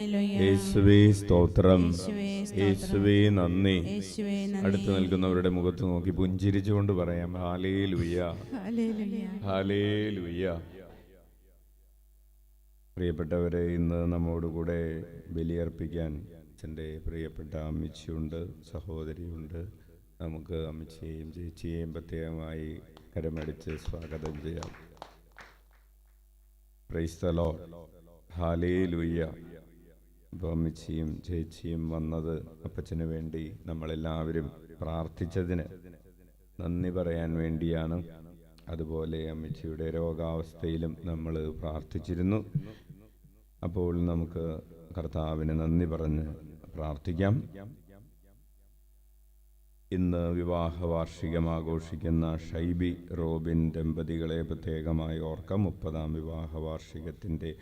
യേശുവേ സ്തോത്രം, യേശുവേ നന്ദി. അടുത്ത് നിൽക്കുന്നവരുടെ മുഖത്ത് നോക്കി പുഞ്ചിരിച്ചുകൊണ്ട് പറയാം, ഹല്ലേലൂയ, ഹല്ലേലൂയ. പ്രിയപ്പെട്ടവരെ, ഇന്ന് നമ്മോടുകൂടെ ബലിയർപ്പിക്കാൻ അച്ഛൻ്റെ പ്രിയപ്പെട്ട അമ്മച്ചിയുണ്ട്, സഹോദരിയുണ്ട്. നമുക്ക് അമ്മച്ചിയെയും ചേച്ചിയെയും പ്രത്യേകമായി കരമടിച്ച് സ്വാഗതം ചെയ്യാം. Praise the Lord, hallelujah. അപ്പോൾ അമ്മച്ചിയും ചേച്ചിയും വന്നത് അപ്പച്ചന് വേണ്ടി നമ്മളെല്ലാവരും പ്രാർത്ഥിച്ചതിന് നന്ദി പറയാൻ വേണ്ടിയാണ്. അതുപോലെ അമ്മച്ചിയുടെ രോഗാവസ്ഥയിലും നമ്മൾ പ്രാർത്ഥിച്ചിരുന്നു. അപ്പോൾ നമുക്ക് കർത്താവിന് നന്ദി പറഞ്ഞ് പ്രാർത്ഥിക്കാം. ഇന്ന് വിവാഹ വാർഷികം ആഘോഷിക്കുന്ന ഷൈബി റോബിൻ ദമ്പതികളെ പ്രത്യേകമായി ഓർക്കാം. 30ാം വിവാഹ വാർഷികത്തിൻ്റെ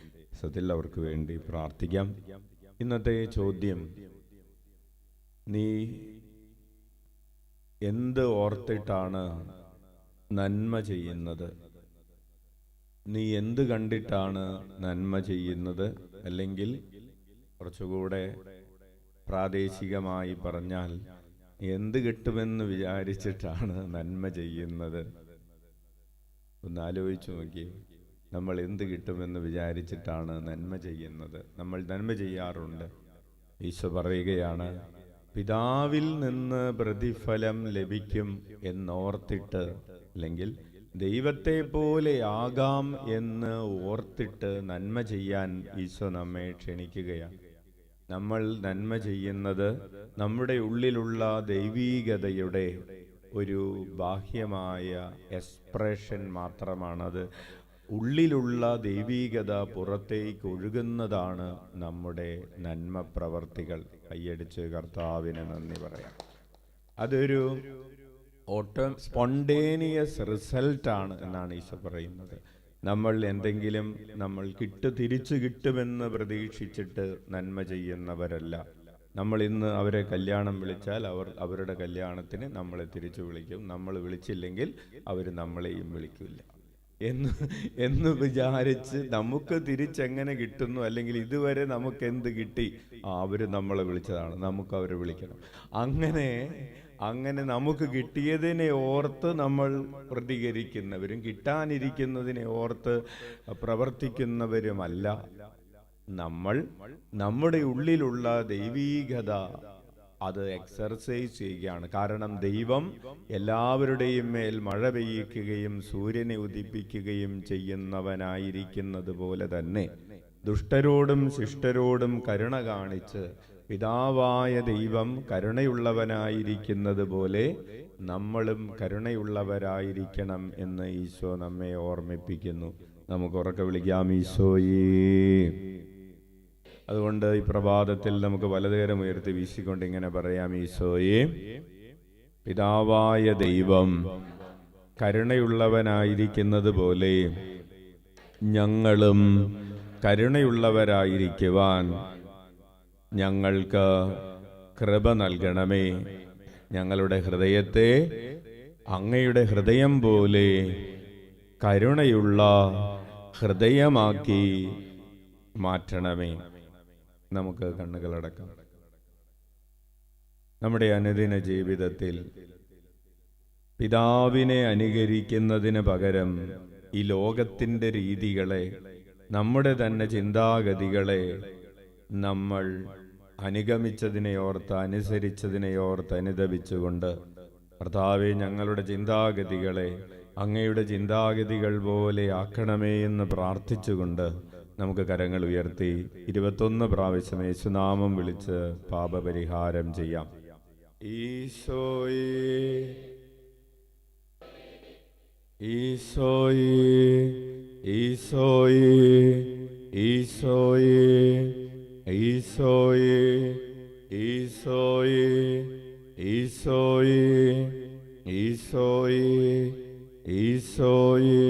സത്തിൽ അവർക്ക് വേണ്ടി പ്രാർത്ഥിക്കാം. ഇന്നത്തെ ചോദ്യം, നീ എന്ത് ഓർത്തിട്ടാണ് നന്മ ചെയ്യുന്നത്? നീ എന്ത് കണ്ടിട്ടാണ് നന്മ ചെയ്യുന്നത്? അല്ലെങ്കിൽ കുറച്ചുകൂടെ പ്രാദേശികമായി പറഞ്ഞാൽ, എന്ത് കിട്ടുമെന്ന് വിചാരിച്ചിട്ടാണ് നന്മ ചെയ്യുന്നത്? ഒന്ന് ആലോചിച്ചു നോക്കി. നമ്മൾ എന്ത് കിട്ടുമെന്ന് വിചാരിച്ചിട്ടാണ് നന്മ ചെയ്യുന്നത്? നമ്മൾ നന്മ ചെയ്യാറുണ്ട്. ഈശോ പറയുകയാണ്, പിതാവിൽ നിന്ന് പ്രതിഫലം ലഭിക്കും എന്നോർത്തിട്ട്, അല്ലെങ്കിൽ ദൈവത്തെ പോലെ ആകാം എന്ന് ഓർത്തിട്ട് നന്മ ചെയ്യാൻ ഈശോ നമ്മെ ക്ഷണിക്കുകയാണ്. നമ്മൾ നന്മ ചെയ്യുന്നത് നമ്മുടെ ഉള്ളിലുള്ള ദൈവീകതയുടെ ഒരു ബാഹ്യമായ എക്സ്പ്രഷൻ മാത്രമാണത്. ഉള്ളിലുള്ള ദൈവീകത പുറത്തേക്ക് ഒഴുകുന്നതാണ് നമ്മുടെ നന്മ പ്രവർത്തികൾ. കൈയടിച്ച് കർത്താവിന് നന്ദി പറയാം. അതൊരു സ്പോണ്ടേനിയസ് റിസൾട്ടാണ് എന്നാണ് ഈശോ പറയുന്നത്. നമ്മൾ എന്തെങ്കിലും തിരിച്ചു കിട്ടുമെന്ന് പ്രതീക്ഷിച്ചിട്ട് നന്മ ചെയ്യുന്നവരല്ല. നമ്മൾ ഇന്ന് അവരെ കല്യാണം വിളിച്ചാൽ അവരുടെ കല്യാണത്തിന് നമ്മളെ തിരിച്ചു വിളിക്കും. നമ്മൾ വിളിച്ചില്ലെങ്കിൽ അവർ നമ്മളെയും വിളിക്കില്ല എന്ന് വിചാരിച്ച് നമുക്ക് തിരിച്ചെങ്ങനെ കിട്ടുന്നു, അല്ലെങ്കിൽ ഇതുവരെ നമുക്ക് എന്ത് കിട്ടി, അവർ നമ്മളെ വിളിച്ചതാണ്, നമുക്ക് അവരെ വിളിക്കണം. അങ്ങനെ നമുക്ക് കിട്ടിയതിനെ ഓർത്ത് നമ്മൾ പ്രതികരിക്കുന്നവരും കിട്ടാനിരിക്കുന്നതിനെ ഓർത്ത് പ്രവർത്തിക്കുന്നവരുമല്ല. നമ്മൾ നമ്മുടെ ഉള്ളിലുള്ള ദൈവീകത അത് എക്സർസൈസ് ചെയ്യുകയാണ്. കാരണം ദൈവം എല്ലാവരുടെയും മേൽ മഴ പെയ്യിക്കുകയും സൂര്യനെ ഉദിപ്പിക്കുകയും ചെയ്യുന്നവനായിരിക്കുന്നത് പോലെ തന്നെ ദുഷ്ടരോടും ശിഷ്ടരോടും കരുണ കാണിച്ച് പിതാവായ ദൈവം കരുണയുള്ളവനായിരിക്കുന്നത് പോലെ നമ്മളും കരുണയുള്ളവരായിരിക്കണം എന്ന് ഈശോ നമ്മെ ഓർമ്മിപ്പിക്കുന്നു. നമുക്ക് ഉറക്കെ വിളിക്കാം, ഈശോയേ. അതുകൊണ്ട് ഈ പ്രഭാതത്തിൽ നമുക്ക് വലതുകരം ഉയർത്തി വീശിക്കൊണ്ട് ഇങ്ങനെ പറയാം, ഈശോയേ, പിതാവായ ദൈവം കരുണയുള്ളവനായിരിക്കുന്നത് പോലെ ഞങ്ങളും കരുണയുള്ളവരായിരിക്കുവാൻ ഞങ്ങൾക്ക് കൃപ നൽകണമേ. ഞങ്ങളുടെ ഹൃദയത്തെ അങ്ങയുടെ ഹൃദയം പോലെ കരുണയുള്ള ഹൃദയമാക്കി മാറ്റണമേ. നമുക്ക് കണ്ണുകളടക്കാം. നമ്മുടെ അനുദിന ജീവിതത്തിൽ പിതാവിനെ അനുകരിക്കുന്നതിന് പകരം ഈ ലോകത്തിൻ്റെ രീതികളെ, നമ്മുടെ തന്നെ ചിന്താഗതികളെ നമ്മൾ അനുഗമിച്ചതിനെയോർത്ത് അനുസരിച്ചതിനെയോർത്ത് അനുദപിച്ചുകൊണ്ട്, കർത്താവേ, ഞങ്ങളുടെ ചിന്താഗതികളെ അങ്ങയുടെ ചിന്താഗതികൾ പോലെ ആക്കണമേ എന്ന് പ്രാർത്ഥിച്ചുകൊണ്ട് നമുക്ക് കരങ്ങൾ ഉയർത്തി 21 പ്രാവശ്യം യേശുനാമം വിളിച്ച് പാപപരിഹാരം ചെയ്യാം. ഈശോയേ, ഈശോയേ, ഈശോയേ, ഈശോയേ, ഈശോയേ, ഈശോയേ, ഈശോയേ, ഈശോയേ, ഈശോയേ,